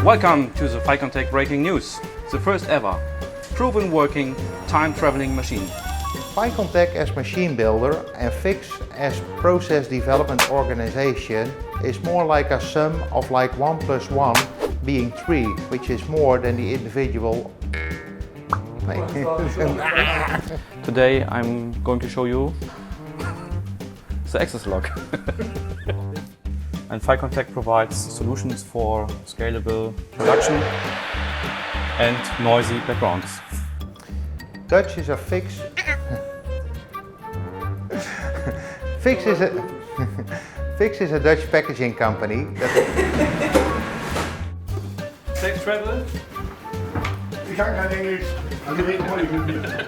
Welcome to the ficonTEC breaking news, the first ever proven working time-traveling machine. ficonTEC as machine builder and PHIX as process development organization is more like a sum of like 1 plus 1 being 3, which is more than the individual. Today I'm going to show you the access log. And ficonTEC provides solutions for scalable production and noisy backgrounds. Dutch is a PHIX. PHIX is a Dutch packaging company. Safe travel. Ich kann kein Englisch. Also reden wollte ich mit mir.